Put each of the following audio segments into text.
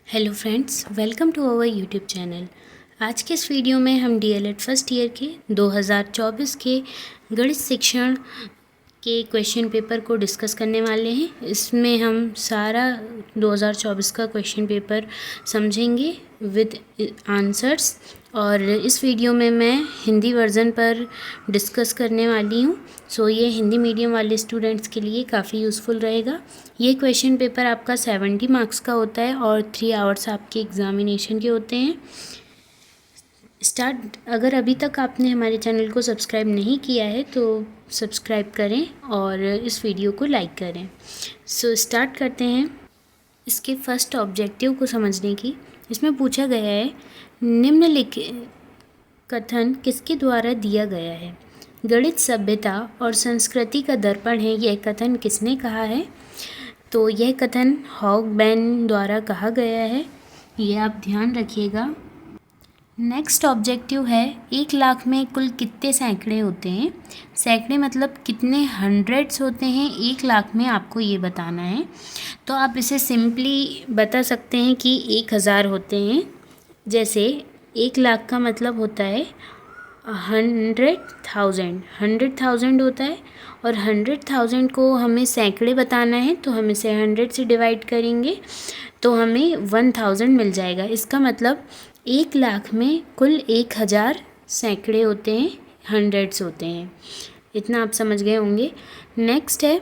Hello friends, welcome to our YouTube channel. आज के इस वीडियो में हम डीएलएड फर्स्ट ईयर के 2024 के गणित शिक्षण के क्वेश्चन पेपर को डिस्कस करने वाले हैं। इसमें हम सारा 2024 का क्वेश्चन पेपर समझेंगे विद आंसर्स, और इस वीडियो में मैं हिंदी वर्ज़न पर डिस्कस करने वाली हूँ। सो ये हिंदी मीडियम वाले स्टूडेंट्स के लिए काफ़ी यूज़फुल रहेगा। ये क्वेश्चन पेपर आपका 70 मार्क्स का होता है और 3 आवर्स आपके एग्ज़ामिनेशन के होते हैं। अगर अभी तक आपने हमारे चैनल को सब्सक्राइब नहीं किया है तो सब्सक्राइब करें और इस वीडियो को लाइक करें। सो स्टार्ट करते हैं इसके फर्स्ट ऑब्जेक्टिव को समझने की। इसमें पूछा गया है, निम्नलिखित कथन किसके द्वारा दिया गया है? गणित सभ्यता और संस्कृति का दर्पण है, यह कथन किसने कहा है? तो यह कथन हॉगबैन द्वारा कहा गया है, ये आप ध्यान रखिएगा। नेक्स्ट ऑब्जेक्टिव है, 1 लाख में कुल कितने सैकड़े होते हैं? सैकड़े मतलब कितने हंड्रेड्स होते हैं 1 लाख में, आपको ये बताना है। तो आप इसे सिंपली बता सकते हैं कि 1000 होते हैं। जैसे 1 लाख का मतलब होता है 100,000 होता है, और 100,000 को हमें सैकड़े बताना है तो हम इसे 100 से डिवाइड करेंगे तो हमें 1000 मिल जाएगा। इसका मतलब 1 लाख में कुल 1000 सैकड़े होते हैं, हंड्रेड्स होते हैं। इतना आप समझ गए होंगे। नेक्स्ट है,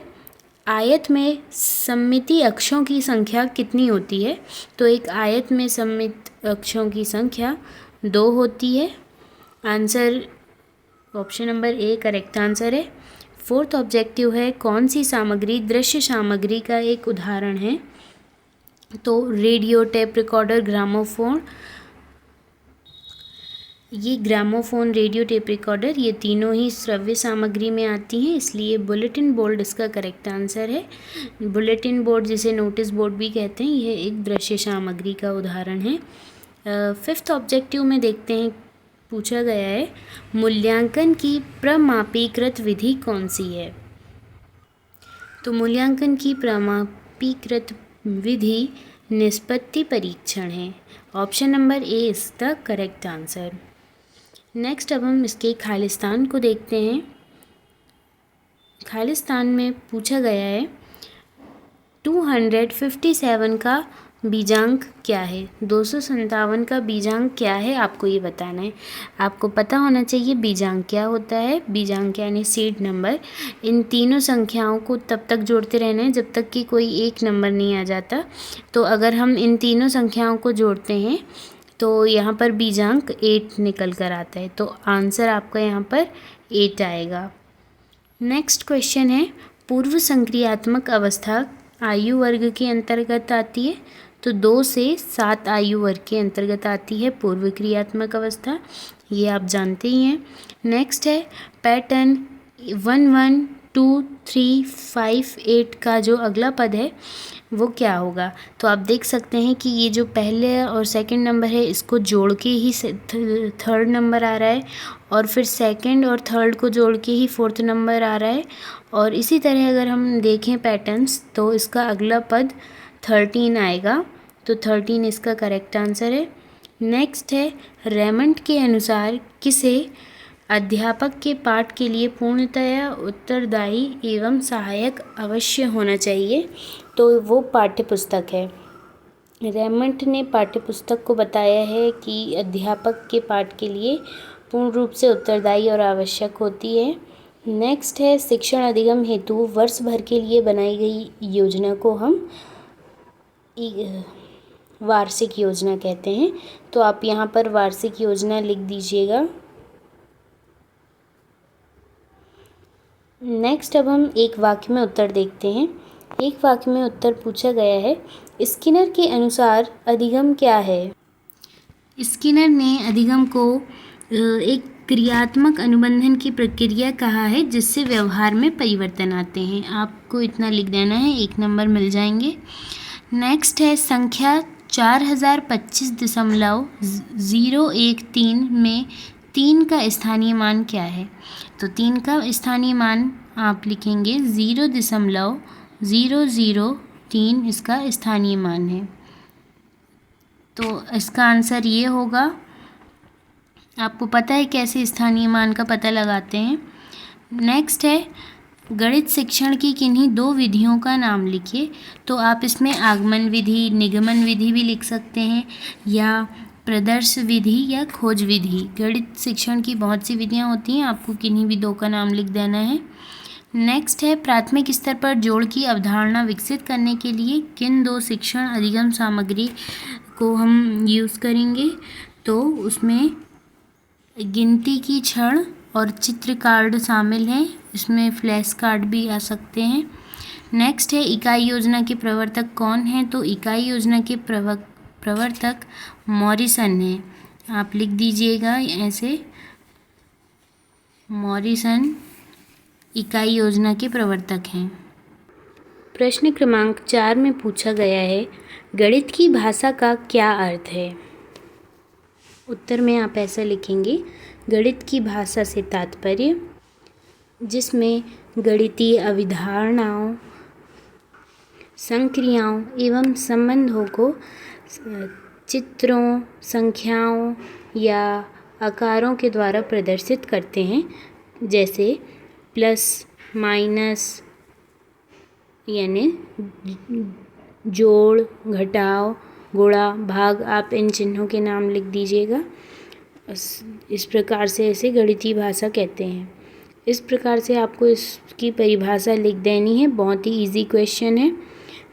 आयत में सममिति अक्षों की संख्या कितनी होती है? तो एक आयत में सममित अक्षों की संख्या 2 होती है। Answer option number A correct answer है। फोर्थ ऑब्जेक्टिव है, कौन सी सामग्री दृश्य सामग्री का एक उदाहरण है? तो रेडियो, टेप रिकॉर्डर, ग्रामोफोन। ये ग्रामोफोन, रेडियो, टेप रिकॉर्डर, ये तीनों ही श्रव्य सामग्री में आती हैं, इसलिए बुलेटिन बोर्ड इसका करेक्ट आंसर है। बुलेटिन बोर्ड, जिसे नोटिस बोर्ड भी कहते हैं, यह एक दृश्य सामग्री का उदाहरण है। फिफ्थ ऑब्जेक्टिव में देखते हैं, पूछा गया है, मूल्यांकन की प्रमापीकृत विधि कौन सी है? तो मूल्यांकन की प्रमापीकृत विधि निष्पत्ति परीक्षण है। Option number A is the correct answer. Next अब हम इसके खालिस्तान को देखते हैं। खालिस्तान में पूछा गया है, 257 का बीजांक क्या है? 257 का बीजांक क्या है, आपको ये बताना है। आपको पता होना चाहिए बीजांक क्या होता है। बीजांक यानी सीड नंबर। इन तीनों संख्याओं को तब तक जोड़ते रहना है जब तक कि कोई एक नंबर नहीं आ जाता। तो अगर हम इन तीनों संख्याओं को जोड़ते हैं तो यहाँ पर बीजांक 8 निकल कर आता है, तो आंसर आपका यहाँ पर 8 आएगा। नेक्स्ट क्वेश्चन है, पूर्व संक्रियात्मक अवस्था आयु वर्ग के अंतर्गत आती है? तो 2 से 7 आयु वर्ग के अंतर्गत आती है पूर्व क्रियात्मक अवस्था, ये आप जानते ही हैं। नेक्स्ट है, पैटर्न 1 1 2 3 5 8 का जो अगला पद है वो क्या होगा? तो आप देख सकते हैं कि ये जो पहले और सेकंड नंबर है इसको जोड़ के ही थर्ड नंबर आ रहा है, और फिर सेकंड और थर्ड को जोड़ के ही फोर्थ नंबर आ रहा है। और इसी तरह अगर हम देखें पैटर्न्स तो इसका अगला पद 13 आएगा, तो 13 इसका करेक्ट आंसर है। नेक्स्ट है, रेमंड के अनुसार किसे अध्यापक के पाठ के लिए पूर्णतया उत्तरदायी एवं सहायक अवश्य होना चाहिए? तो वो पाठ्यपुस्तक है। रेमंड ने पाठ्यपुस्तक को बताया है कि अध्यापक के पाठ के लिए पूर्ण रूप से उत्तरदायी और आवश्यक होती है। नेक्स्ट है, शिक्षण अधिगम हेतु वर्ष भर के लिए बनाई गई योजना को हम वार्षिक योजना कहते हैं, तो आप यहाँ पर वार्षिक योजना लिख दीजिएगा। नेक्स्ट अब हम एक वाक्य में उत्तर देखते हैं। एक वाक्य में उत्तर पूछा गया है, स्किनर के अनुसार अधिगम क्या है? स्किनर ने अधिगम को एक क्रियात्मक अनुबंधन की प्रक्रिया कहा है जिससे व्यवहार में परिवर्तन आते हैं। आपको इतना लिख देना है, 1 नंबर मिल जाएंगे। नेक्स्ट है, संख्या 4025.013 में 3 का स्थानीय मान क्या है? तो 3 का स्थानीय मान आप लिखेंगे 0.003, इसका स्थानीय मान है। तो इसका आंसर ये होगा। आपको पता है कैसे स्थानीय मान का पता लगाते हैं। नेक्स्ट है गणित शिक्षण की किन्हीं दो विधियों का नाम लिखिए। तो आप इसमें आगमन विधि, निगमन विधि भी लिख सकते हैं, या प्रदर्श विधि या खोज विधि। गणित शिक्षण की बहुत सी विधियां होती हैं, आपको किन्हीं भी दो का नाम लिख देना है। नेक्स्ट है प्राथमिक स्तर पर जोड़ की अवधारणा विकसित करने के लिए किन दो शिक्षण अधिगम सामग्री को हम यूज़ करेंगे। तो उसमें गिनती की क्षण और चित्र कार्ड शामिल हैं, इसमें फ्लैश कार्ड भी आ सकते हैं। नेक्स्ट है इकाई योजना के प्रवर्तक कौन हैं। तो इकाई योजना के प्रवर्तक मॉरिसन हैं। आप लिख दीजिएगा ऐसे, मॉरिसन इकाई योजना के प्रवर्तक हैं। प्रश्न क्रमांक 4 में पूछा गया है गणित की भाषा का क्या अर्थ है। उत्तर में आप ऐसा लिखेंगे, गणित की भाषा से तात्पर्य जिसमें गणितीय अवधारणाओं, संक्रियाओं एवं संबंधों को चित्रों, संख्याओं या आकारों के द्वारा प्रदर्शित करते हैं, जैसे प्लस, माइनस यानी जोड़, घटाव, गुणा, भाग। आप इन चिन्हों के नाम लिख दीजिएगा। इस प्रकार से इसे गणितीय भाषा कहते हैं। इस प्रकार से आपको इसकी परिभाषा लिख देनी है। बहुत ही इजी क्वेश्चन है।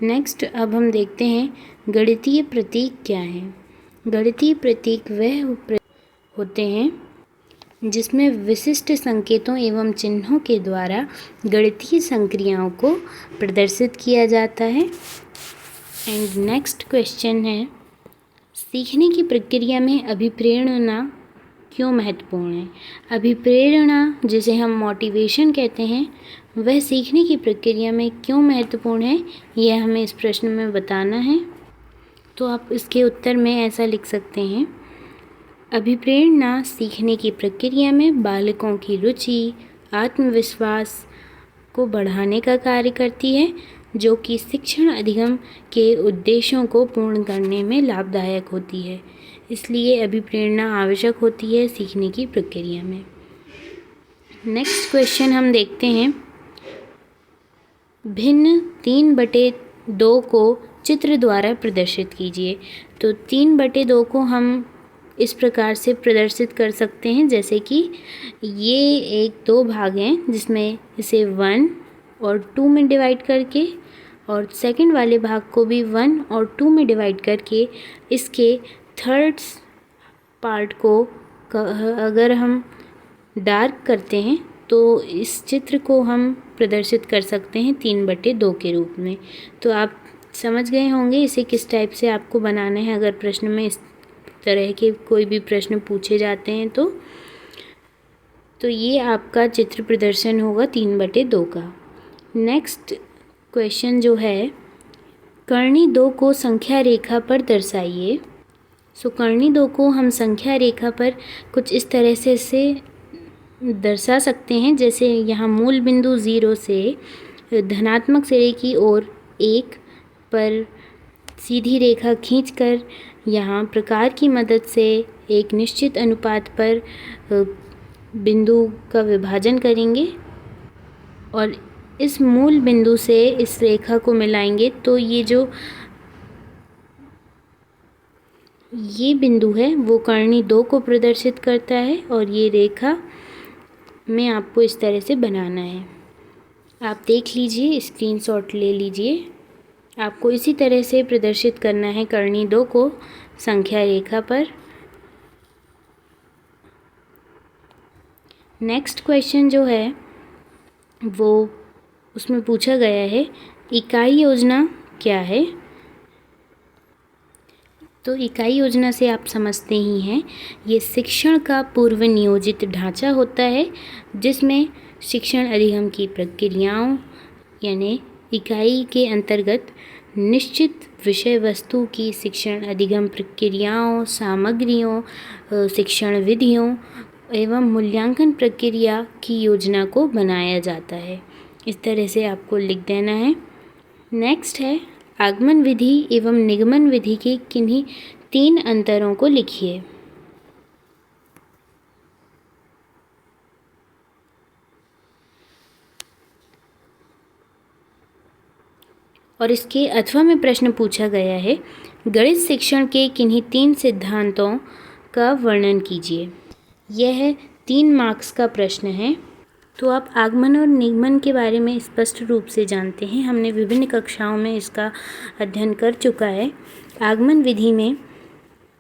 नेक्स्ट अब हम देखते हैं गणितीय प्रतीक क्या है। गणितीय प्रतीक वह होते हैं जिसमें विशिष्ट संकेतों एवं चिन्हों के द्वारा गणितीय संक्रियाओं को प्रदर्शित किया जाता है। एंड नेक्स्ट क्वेश्चन है सीखने की प्रक्रिया में अभिप्रेरणा क्यों महत्वपूर्ण है। अभिप्रेरणा जिसे हम मोटिवेशन कहते हैं, वह सीखने की प्रक्रिया में क्यों महत्वपूर्ण है, यह हमें इस प्रश्न में बताना है। तो आप इसके उत्तर में ऐसा लिख सकते हैं, अभिप्रेरणा सीखने की प्रक्रिया में बालकों की रुचि, आत्मविश्वास को बढ़ाने का कार्य करती है, जो कि शिक्षण अधिगम के उद्देश्यों को पूर्ण करने में लाभदायक होती है। इसलिए अभिप्रेरणा आवश्यक होती है सीखने की प्रक्रिया में। नेक्स्ट क्वेश्चन हम देखते हैं, भिन्न 3/2 को चित्र द्वारा प्रदर्शित कीजिए। तो 3/2 को हम इस प्रकार से प्रदर्शित कर सकते हैं, जैसे कि ये 2 भाग हैं जिसमें इसे 1 और 2 में डिवाइड करके, और सेकंड वाले भाग को भी 1 और 2 में डिवाइड करके इसके थर्ड पार्ट को अगर हम डार्क करते हैं तो इस चित्र को हम प्रदर्शित कर सकते हैं 3/2 के रूप में। तो आप समझ गए होंगे इसे किस टाइप से आपको बनाना है अगर प्रश्न में इस तरह के कोई भी प्रश्न पूछे जाते हैं तो ये आपका चित्र प्रदर्शन होगा 3/2 का। नेक्स्ट क्वेश्चन जो है, कर्णी 2 को संख्या रेखा पर दर्शाइए। सो कर्णी 2 को हम संख्या रेखा पर कुछ इस तरह से इसे दर्शा सकते हैं, जैसे यहाँ मूल बिंदु 0 से धनात्मक सिरे की ओर 1 पर सीधी रेखा खींचकर यहाँ प्रकार की मदद से एक निश्चित अनुपात पर बिंदु का विभाजन करेंगे और इस मूल बिंदु से इस रेखा को मिलाएंगे। तो ये बिंदु है वो कर्णी 2 को प्रदर्शित करता है और ये रेखा में आपको इस तरह से बनाना है। आप देख लीजिए, स्क्रीनशॉट ले लीजिए। आपको इसी तरह से प्रदर्शित करना है कर्णी 2 को संख्या रेखा पर। नेक्स्ट क्वेश्चन जो है वो उसमें पूछा गया है, इकाई योजना क्या है। तो इकाई योजना से आप समझते ही हैं, ये शिक्षण का पूर्व नियोजित ढांचा होता है जिसमें शिक्षण अधिगम की प्रक्रियाओं यानी इकाई के अंतर्गत निश्चित विषय वस्तु की शिक्षण अधिगम प्रक्रियाओं, सामग्रियों, शिक्षण विधियों एवं मूल्यांकन प्रक्रिया की योजना को बनाया जाता है। इस तरह से आपको लिख देना है। नेक्स्ट है, आगमन विधि एवं निगमन विधि के किन्हीं तीन अंतरों को लिखिए। और इसके अथवा में प्रश्न पूछा गया है, गणित शिक्षण के किन्हीं 3 सिद्धांतों का वर्णन कीजिए। यह 3 मार्क्स का प्रश्न है। तो आप आगमन और निगमन के बारे में स्पष्ट रूप से जानते हैं, हमने विभिन्न कक्षाओं में इसका अध्ययन कर चुका है। आगमन विधि में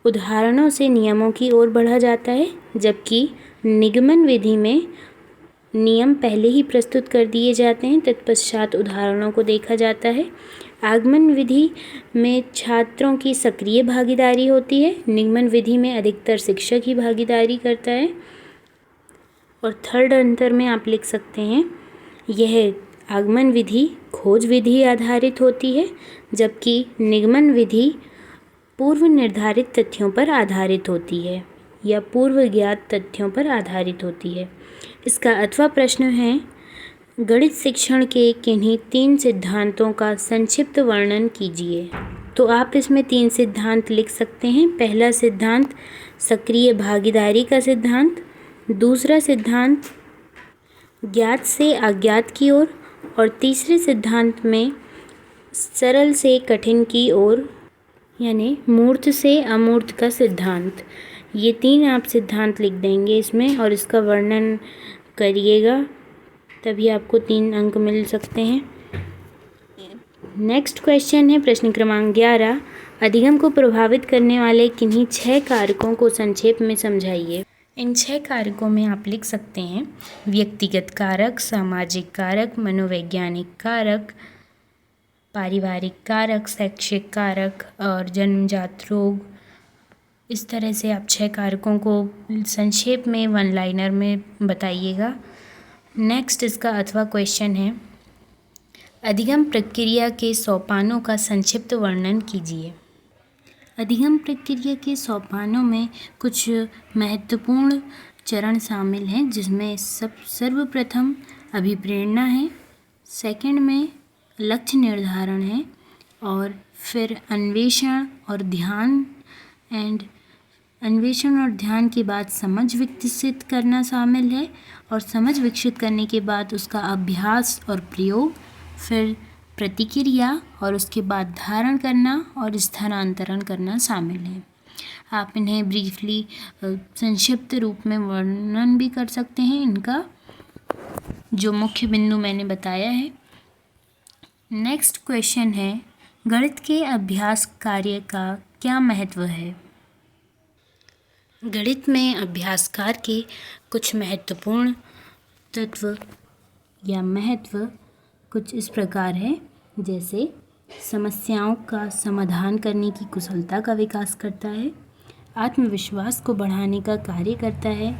उदाहरणों से नियमों की ओर बढ़ा जाता है, जबकि निगमन विधि में नियम पहले ही प्रस्तुत कर दिए जाते हैं, तत्पश्चात उदाहरणों को देखा जाता है। आगमन विधि में छात्रों की सक्रिय भागीदारी होती है, निगमन विधि में अधिकतर शिक्षक ही भागीदारी करता है। और थर्ड अंतर में आप लिख सकते हैं, यह आगमन विधि खोज विधि आधारित होती है, जबकि निगमन विधि पूर्व निर्धारित तथ्यों पर आधारित होती है या पूर्व ज्ञात तथ्यों पर आधारित होती है। इसका अथवा प्रश्न है, गणित शिक्षण के किन्हीं 3 सिद्धांतों का संक्षिप्त वर्णन कीजिए। तो आप इसमें 3 सिद्धांत लिख सकते हैं। पहला सिद्धांत सक्रिय भागीदारी का सिद्धांत, दूसरा सिद्धांत ज्ञात से अज्ञात की ओर, और तीसरे सिद्धांत में सरल से कठिन की ओर, यानी मूर्त से अमूर्त का सिद्धांत। ये 3 आप सिद्धांत लिख देंगे इसमें और इसका वर्णन करिएगा, तभी आपको 3 अंक मिल सकते हैं। नेक्स्ट क्वेश्चन है प्रश्न क्रमांक 11, अधिगम को प्रभावित करने वाले किन्हीं 6 कारकों को संक्षेप में समझाइए। इन 6 कारकों में आप लिख सकते हैं, व्यक्तिगत कारक, सामाजिक कारक, मनोवैज्ञानिक कारक, पारिवारिक कारक, शैक्षिक कारक और जन्मजात रोग। इस तरह से आप 6 कारकों को संक्षेप में 1 लाइनर में बताइएगा। नेक्स्ट इसका अथवा क्वेश्चन है, अधिगम प्रक्रिया के सोपानों का संक्षिप्त वर्णन कीजिए। अधिगम प्रक्रिया के सोपानों में कुछ महत्वपूर्ण चरण शामिल हैं, जिसमें सर्वप्रथम अभिप्रेरणा है, सेकंड में लक्ष्य निर्धारण है, और फिर अन्वेषण और ध्यान के बाद समझ विकसित करना शामिल है, और समझ विकसित करने के बाद उसका अभ्यास और प्रयोग, फिर प्रतिक्रिया और उसके बाद धारण करना और स्थानांतरण करना शामिल है। आप इन्हें ब्रीफली संक्षिप्त रूप में वर्णन भी कर सकते हैं, इनका जो मुख्य बिंदु मैंने बताया है। नेक्स्ट क्वेश्चन है, गणित के अभ्यास कार्य का क्या महत्व है। गणित में अभ्यास कार्य के कुछ महत्वपूर्ण तत्व या महत्व कुछ इस प्रकार है, जैसे समस्याओं का समाधान करने की कुशलता का विकास करता है, आत्मविश्वास को बढ़ाने का कार्य करता है,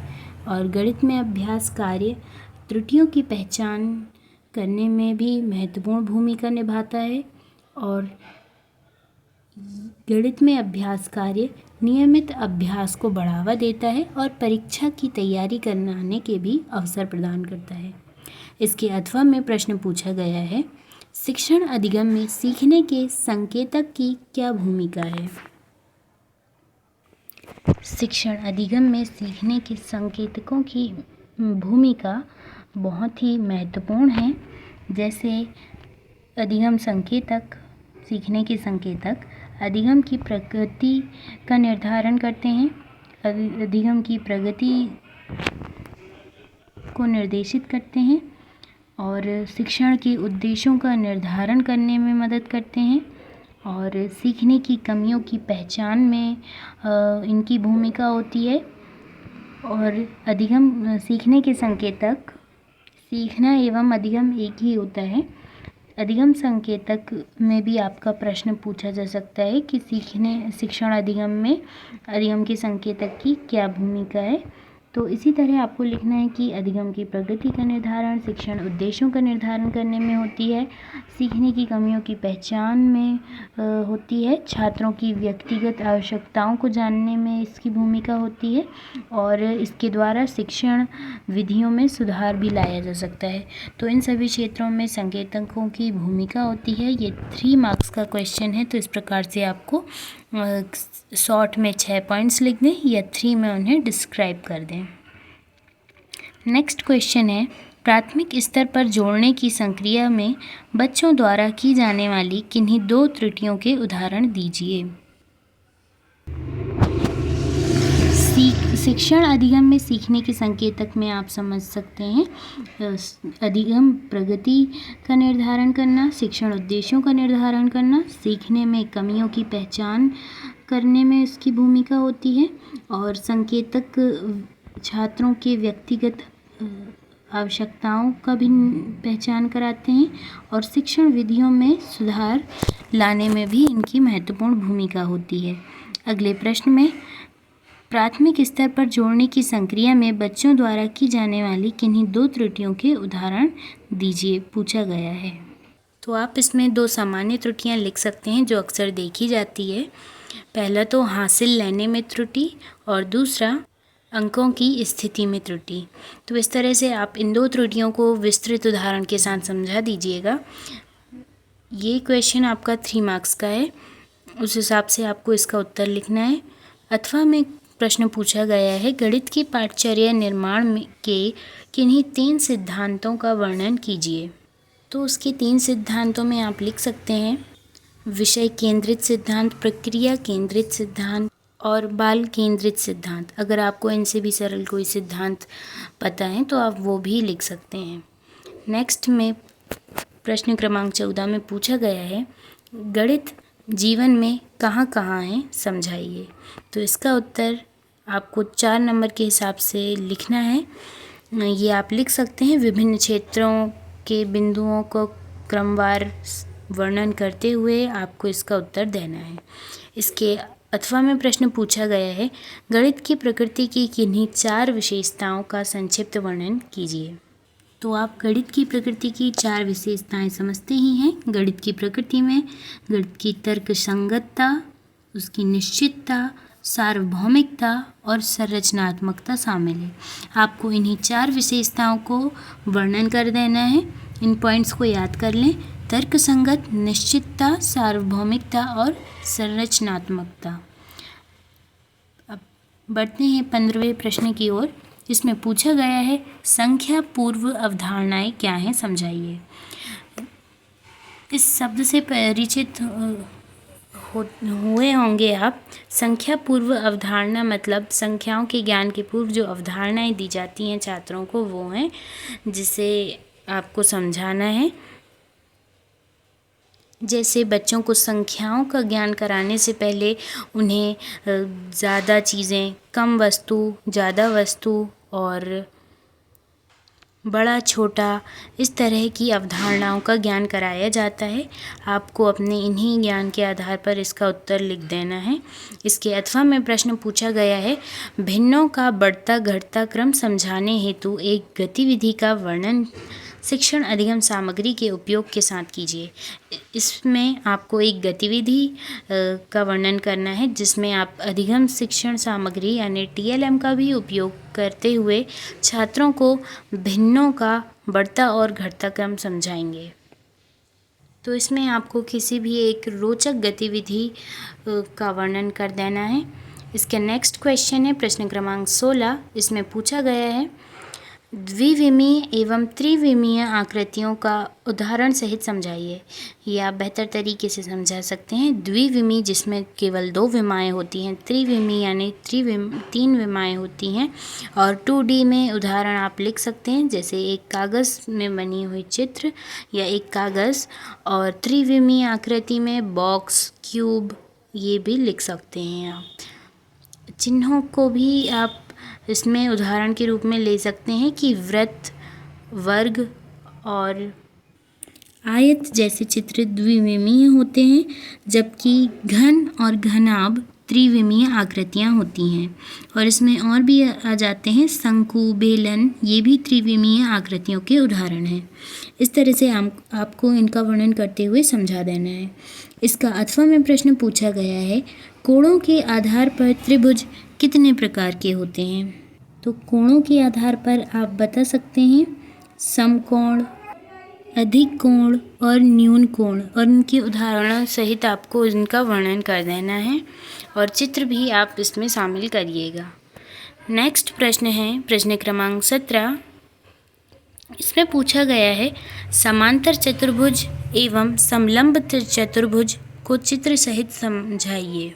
और गणित में अभ्यास कार्य त्रुटियों की पहचान करने में भी महत्वपूर्ण भूमिका निभाता है, और गणित में अभ्यास कार्य नियमित अभ्यास को बढ़ावा देता है और परीक्षा की तैयारी करने के भी अवसर प्रदान करता है। इसके अथवा में प्रश्न पूछा गया है, शिक्षण अधिगम में सीखने के संकेतक की क्या भूमिका है। शिक्षण अधिगम में सीखने के संकेतकों की भूमिका बहुत ही महत्वपूर्ण है। जैसे अधिगम संकेतक, सीखने के संकेतक अधिगम की प्रगति का निर्धारण करते हैं, अधिगम की प्रगति को निर्देशित करते हैं, और शिक्षण के उद्देश्यों का निर्धारण करने में मदद करते हैं, और सीखने की कमियों की पहचान में इनकी भूमिका होती है। और अधिगम सीखने के संकेतक, सीखना एवं अधिगम एक ही होता है। अधिगम संकेतक में भी आपका प्रश्न पूछा जा सकता है कि शिक्षण अधिगम में अधिगम के संकेतक की क्या भूमिका है। तो इसी तरह आपको लिखना है कि अधिगम की प्रगति का निर्धारण शिक्षण उद्देश्यों का निर्धारण करने में होती है, सीखने की कमियों की पहचान में होती है, छात्रों की व्यक्तिगत आवश्यकताओं को जानने में इसकी भूमिका होती है और इसके द्वारा शिक्षण विधियों में सुधार भी लाया जा सकता है। तो इन सभी क्षेत्रों में संकेतकों की भूमिका होती है। ये 3 मार्क्स का क्वेश्चन है, तो इस प्रकार से आपको शॉर्ट में 6 पॉइंट्स लिख दें या 3 में उन्हें डिस्क्राइब कर दें। नेक्स्ट क्वेश्चन है, प्राथमिक स्तर पर जोड़ने की संक्रिया में बच्चों द्वारा की जाने वाली किन्हीं 2 त्रुटियों के उदाहरण दीजिए। शिक्षण अधिगम में सीखने के संकेतक में आप समझ सकते हैं अधिगम प्रगति का निर्धारण करना, शिक्षण उद्देश्यों का निर्धारण करना, सीखने में कमियों की पहचान करने में इसकी भूमिका होती है और संकेतक छात्रों के व्यक्तिगत आवश्यकताओं का भी पहचान कराते हैं और शिक्षण विधियों में सुधार लाने में भी इनकी महत्वपूर्ण भूमिका होती है। अगले प्रश्न में प्राथमिक स्तर पर जोड़ने की संक्रिया में बच्चों द्वारा की जाने वाली किन्हीं 2 त्रुटियों के उदाहरण दीजिए पूछा गया है। तो आप इसमें 2 सामान्य त्रुटियां लिख सकते हैं जो अक्सर देखी जाती है। पहला तो हासिल लेने में त्रुटि और दूसरा अंकों की स्थिति में त्रुटि। तो इस तरह से आप इन 2 त्रुटियों को विस्तृत उदाहरण के साथ समझा दीजिएगा। ये क्वेश्चन आपका 3 मार्क्स का है, उस हिसाब से आपको इसका उत्तर लिखना है। अथवा में प्रश्न पूछा गया है, गणित की पाठचर्या निर्माण में के किन्हीं 3 सिद्धांतों का वर्णन कीजिए। तो उसके 3 सिद्धांतों में आप लिख सकते हैं विषय केंद्रित सिद्धांत, प्रक्रिया केंद्रित सिद्धांत और बाल केंद्रित सिद्धांत। अगर आपको इनसे भी सरल कोई सिद्धांत पता है तो आप वो भी लिख सकते हैं। नेक्स्ट में प्रश्न क्रमांक 14 में पूछा गया है, गणित जीवन में कहाँ कहाँ है समझाइए। तो इसका उत्तर आपको 4 नंबर के हिसाब से लिखना है। ये आप लिख सकते हैं विभिन्न क्षेत्रों के बिंदुओं को क्रमवार वर्णन करते हुए आपको इसका उत्तर देना है। इसके अथवा में प्रश्न पूछा गया है, गणित की प्रकृति की किन्हीं 4 विशेषताओं का संक्षिप्त वर्णन कीजिए। तो आप गणित की प्रकृति की 4 विशेषताएं समझते ही हैं। गणित की प्रकृति में गणित की तर्क संगतता, उसकी निश्चितता, सार्वभौमिकता और संरचनात्मकता शामिल है। आपको इन्हीं 4 विशेषताओं को वर्णन कर देना है। इन पॉइंट्स को याद कर लें, तर्क संगत, निश्चितता, सार्वभौमिकता और संरचनात्मकता। अब बढ़ते हैं 15वें प्रश्न की ओर। इसमें पूछा गया है, संख्या पूर्व अवधारणाएं क्या हैं समझाइए। इस शब्द से परिचित हुए होंगे आप। संख्या पूर्व अवधारणा मतलब संख्याओं के ज्ञान के पूर्व जो अवधारणाएं दी जाती हैं छात्रों को, वो हैं जिसे आपको समझाना है। जैसे बच्चों को संख्याओं का ज्ञान कराने से पहले उन्हें ज़्यादा चीज़ें, कम वस्तु, ज़्यादा वस्तु और बड़ा छोटा, इस तरह की अवधारणाओं का ज्ञान कराया जाता है। आपको अपने इन्हीं ज्ञान के आधार पर इसका उत्तर लिख देना है। इसके अथवा में प्रश्न पूछा गया है, भिन्नों का बढ़ता घटता क्रम समझाने हेतु एक गतिविधि का वर्णन शिक्षण अधिगम सामग्री के उपयोग के साथ कीजिए। इसमें आपको एक गतिविधि का वर्णन करना है जिसमें आप अधिगम शिक्षण सामग्री यानी TLM का भी उपयोग करते हुए छात्रों को भिन्नों का बढ़ता और घटता क्रम समझाएंगे। तो इसमें आपको किसी भी एक रोचक गतिविधि का वर्णन कर देना है। इसका नेक्स्ट क्वेश्चन है प्रश्न क्रमांक 16। इसमें पूछा गया है, द्विविमीय एवं त्रिविमीय आकृतियों का उदाहरण सहित समझाइए। ये आप बेहतर तरीके से समझा सकते हैं। द्विविमीय जिसमें केवल 2 विमाएँ होती हैं, त्रिविमीय यानी 3 विमाएँ होती हैं। और 2D में उदाहरण आप लिख सकते हैं जैसे एक कागज़ में बनी हुई चित्र या एक कागज़, और त्रिविमीय आकृति में बॉक्स, क्यूब, ये भी लिख सकते हैं आप। चिन्हों को भी आप इसमें उदाहरण के रूप में ले सकते हैं कि वृत्त, वर्ग और आयत जैसे चित्र द्विविमीय होते हैं, जबकि घन और घनाभ त्रिविमीय आकृतियाँ होती हैं। और इसमें और भी आ जाते हैं शंकु, बेलन, ये भी त्रिविमीय आकृतियों के उदाहरण हैं। इस तरह से आपको इनका वर्णन करते हुए समझा देना है। इसका 8वां में प्रश्न पूछा गया है, कोणों के आधार पर त्रिभुज कितने प्रकार के होते हैं? तो कोणों के आधार पर आप बता सकते हैं समकोण, अधिक कोण और न्यून कोण, और इनके उदाहरणों सहित आपको इनका वर्णन कर देना है और चित्र भी आप इसमें शामिल करिएगा। नेक्स्ट प्रश्न है प्रश्न क्रमांक 17। इसमें पूछा गया है समांतर चतुर्भुज एवं समलंब चतुर्भुज को चित्र सहित समझाइए।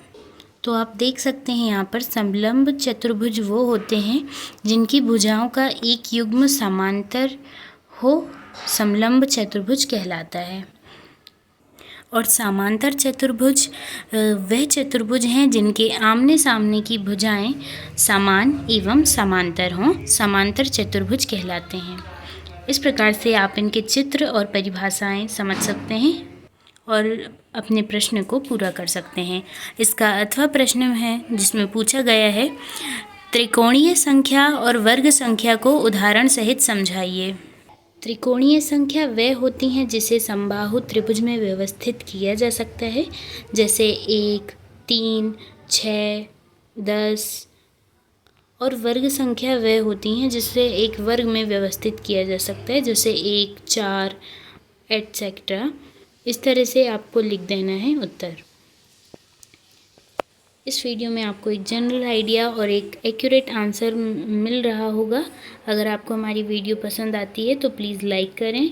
तो आप देख सकते हैं यहाँ पर समलंब चतुर्भुज वो होते हैं जिनकी भुजाओं का एक युग्म समांतर हो, समलंब चतुर्भुज कहलाता है। और समांतर चतुर्भुज वह चतुर्भुज हैं जिनके आमने सामने की भुजाएं समान एवं समांतर हों, समांतर चतुर्भुज कहलाते हैं। इस प्रकार से आप इनके चित्र और परिभाषाएं समझ सकते हैं और अपने प्रश्न को पूरा कर सकते हैं। इसका 8वां प्रश्न है जिसमें पूछा गया है त्रिकोणीय संख्या और वर्ग संख्या को उदाहरण सहित समझाइए। त्रिकोणीय संख्या वह होती हैं जिसे समबाहु त्रिभुज में व्यवस्थित किया जा सकता है, जैसे 1, 3, 6, 10। और वर्ग संख्या वह होती हैं जिसे एक वर्ग में व्यवस्थित किया जा सकता है, जैसे 1, 4 एटसेट्रा। इस तरह से आपको लिख देना है उत्तर। इस वीडियो में आपको एक जनरल आइडिया और एक एक्यूरेट आंसर मिल रहा होगा। अगर आपको हमारी वीडियो पसंद आती है तो प्लीज़ लाइक करें,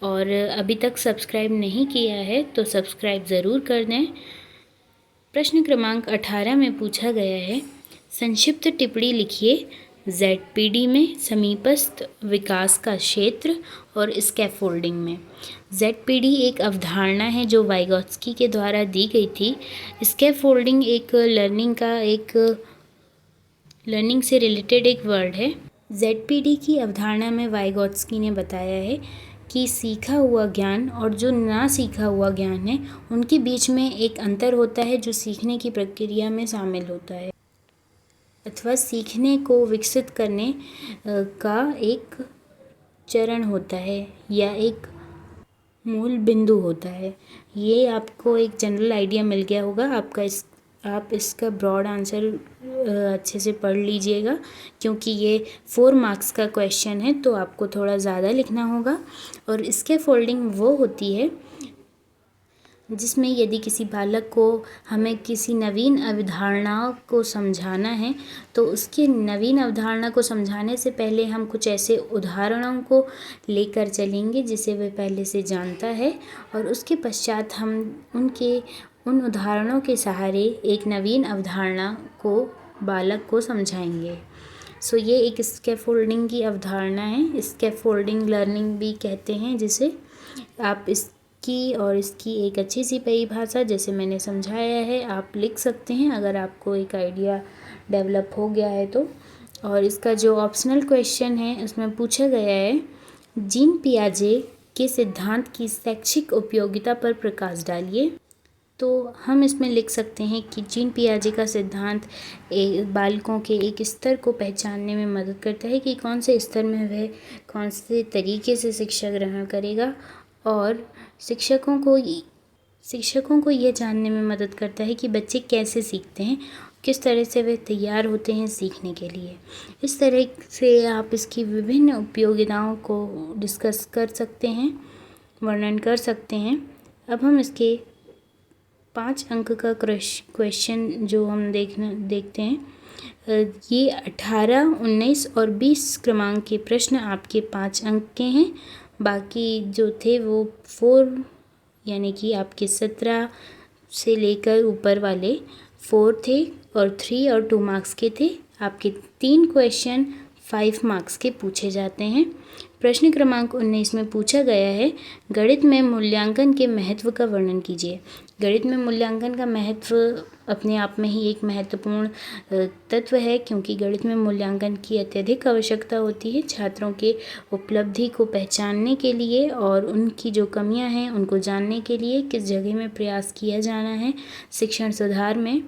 और अभी तक सब्सक्राइब नहीं किया है तो सब्सक्राइब ज़रूर कर दें। प्रश्न क्रमांक 18 में पूछा गया है संक्षिप्त टिप्पणी लिखिए ZPD में समीपस्थ विकास का क्षेत्र और स्कैफोल्डिंग में। ZPD एक अवधारणा है जो वाइगोत्स्की के द्वारा दी गई थी। स्कैफोल्डिंग एक लर्निंग से रिलेटेड एक वर्ड है। ZPD की अवधारणा में वाइगोत्स्की ने बताया है कि सीखा हुआ ज्ञान और जो ना सीखा हुआ ज्ञान है उनके बीच में एक अंतर होता है जो सीखने की प्रक्रिया में शामिल होता है अथवा सीखने को विकसित करने का एक चरण होता है या एक मूल बिंदु होता है। ये आपको एक जनरल आइडिया मिल गया होगा। आप इसका ब्रॉड आंसर अच्छे से पढ़ लीजिएगा, क्योंकि ये 4 मार्क्स का क्वेश्चन है तो आपको थोड़ा ज़्यादा लिखना होगा। और स्कैफोल्डिंग वो होती है जिसमें यदि किसी बालक को हमें किसी नवीन अवधारणा को समझाना है तो उसकी नवीन अवधारणा को समझाने से पहले हम कुछ ऐसे उदाहरणों को लेकर चलेंगे जिसे वह पहले से जानता है, और उसके पश्चात हम उन उदाहरणों के सहारे एक नवीन अवधारणा को बालक को समझाएंगे। सो ये एक स्कैफोल्डिंग की अवधारणा है। स्कैफोल्डिंग लर्निंग भी कहते हैं जिसे। आप इसकी और इसकी एक अच्छी सी परिभाषा जैसे मैंने समझाया है आप लिख सकते हैं अगर आपको एक आइडिया डेवलप हो गया है तो। और इसका जो ऑप्शनल क्वेश्चन है उसमें पूछा गया है जीन पियाजे के सिद्धांत की शैक्षिक उपयोगिता पर प्रकाश डालिए। तो हम इसमें लिख सकते हैं कि जीन पियाजे का सिद्धांत बालकों के एक स्तर को पहचानने में मदद करता है कि कौन से स्तर में वह कौन से तरीके से शिक्षा ग्रहण करेगा, और शिक्षकों को यह जानने में मदद करता है कि बच्चे कैसे सीखते हैं, किस तरह से वे तैयार होते हैं सीखने के लिए। इस तरह से आप इसकी विभिन्न उपयोगिताओं को डिस्कस कर सकते हैं, वर्णन कर सकते हैं। अब हम इसके 5 अंक का क्वेश्चन जो हम देखते हैं, ये 18, 19 और 20 क्रमांक के प्रश्न आपके 5 अंक के हैं। बाकी जो थे वो 4 यानी कि आपके 17 से लेकर ऊपर वाले 4 थे, और 3 और 2 मार्क्स के थे। आपके 3 क्वेश्चन 5 मार्क्स के पूछे जाते हैं। प्रश्न क्रमांक 19 में पूछा गया है गणित में मूल्यांकन के महत्व का वर्णन कीजिए। गणित में मूल्यांकन का महत्व अपने आप में ही एक महत्वपूर्ण तत्व है, क्योंकि गणित में मूल्यांकन की अत्यधिक आवश्यकता होती है छात्रों के उपलब्धि को पहचानने के लिए और उनकी जो कमियां हैं उनको जानने के लिए किस जगह में प्रयास किया जाना है शिक्षण सुधार में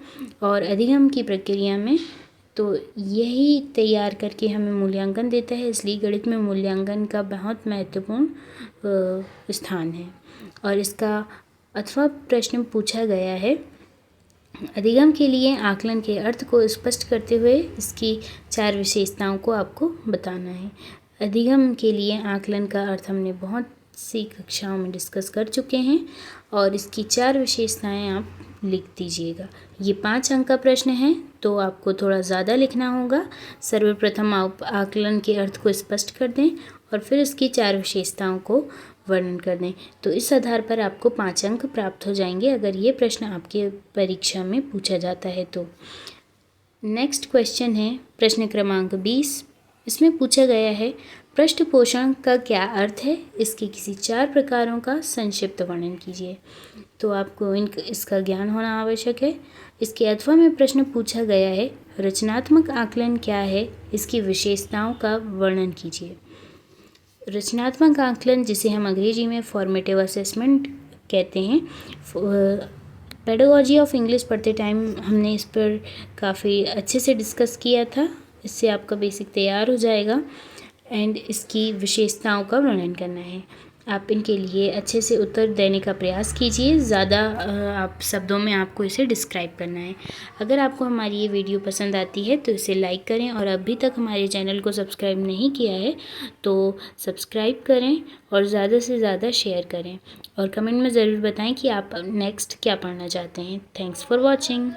और अधिगम की प्रक्रिया में। तो यही तैयार करके हमें मूल्यांकन देता है, इसलिए गणित में मूल्यांकन का बहुत महत्वपूर्ण स्थान है। और इसका अथवा प्रश्न पूछा गया है, अधिगम के लिए आकलन के अर्थ को स्पष्ट करते हुए इसकी 4 विशेषताओं को आपको बताना है। अधिगम के लिए आकलन का अर्थ हमने बहुत सी कक्षाओं में डिस्कस कर चुके हैं और इसकी 4 विशेषताएं आप लिख दीजिएगा। ये 5 अंक का प्रश्न है तो आपको थोड़ा ज़्यादा लिखना होगा। सर्वप्रथम आप आकलन के अर्थ को स्पष्ट कर दें और फिर इसकी 4 विशेषताओं को वर्णन कर दें। तो इस आधार पर आपको 5 अंक प्राप्त हो जाएंगे अगर ये प्रश्न आपके परीक्षा में पूछा जाता है तो। नेक्स्ट क्वेश्चन है प्रश्न क्रमांक 20। इसमें पूछा गया है पृष्ठपोषण का क्या अर्थ है, इसके किसी 4 प्रकारों का संक्षिप्त वर्णन कीजिए। तो आपको इसका ज्ञान होना आवश्यक है। इसके अथवा में प्रश्न पूछा गया है रचनात्मक आकलन क्या है, इसकी विशेषताओं का वर्णन कीजिए। रचनात्मक आकलन, जिसे हम अंग्रेजी में फॉर्मेटिव असेसमेंट कहते हैं, पेडागोजी ऑफ इंग्लिश पढ़ते टाइम हमने इस पर काफ़ी अच्छे से डिस्कस किया था। इससे आपका बेसिक तैयार हो जाएगा एंड इसकी विशेषताओं का वर्णन करना है। आप इनके लिए अच्छे से उत्तर देने का प्रयास कीजिए। ज़्यादा आप शब्दों में आपको इसे डिस्क्राइब करना है। अगर आपको हमारी ये वीडियो पसंद आती है तो इसे लाइक करें और अभी तक हमारे चैनल को सब्सक्राइब नहीं किया है तो सब्सक्राइब करें और ज़्यादा से ज़्यादा शेयर करें और कमेंट में ज़रूर बताएं कि आप नेक्स्ट क्या पढ़ना चाहते हैं। Thanks for watching.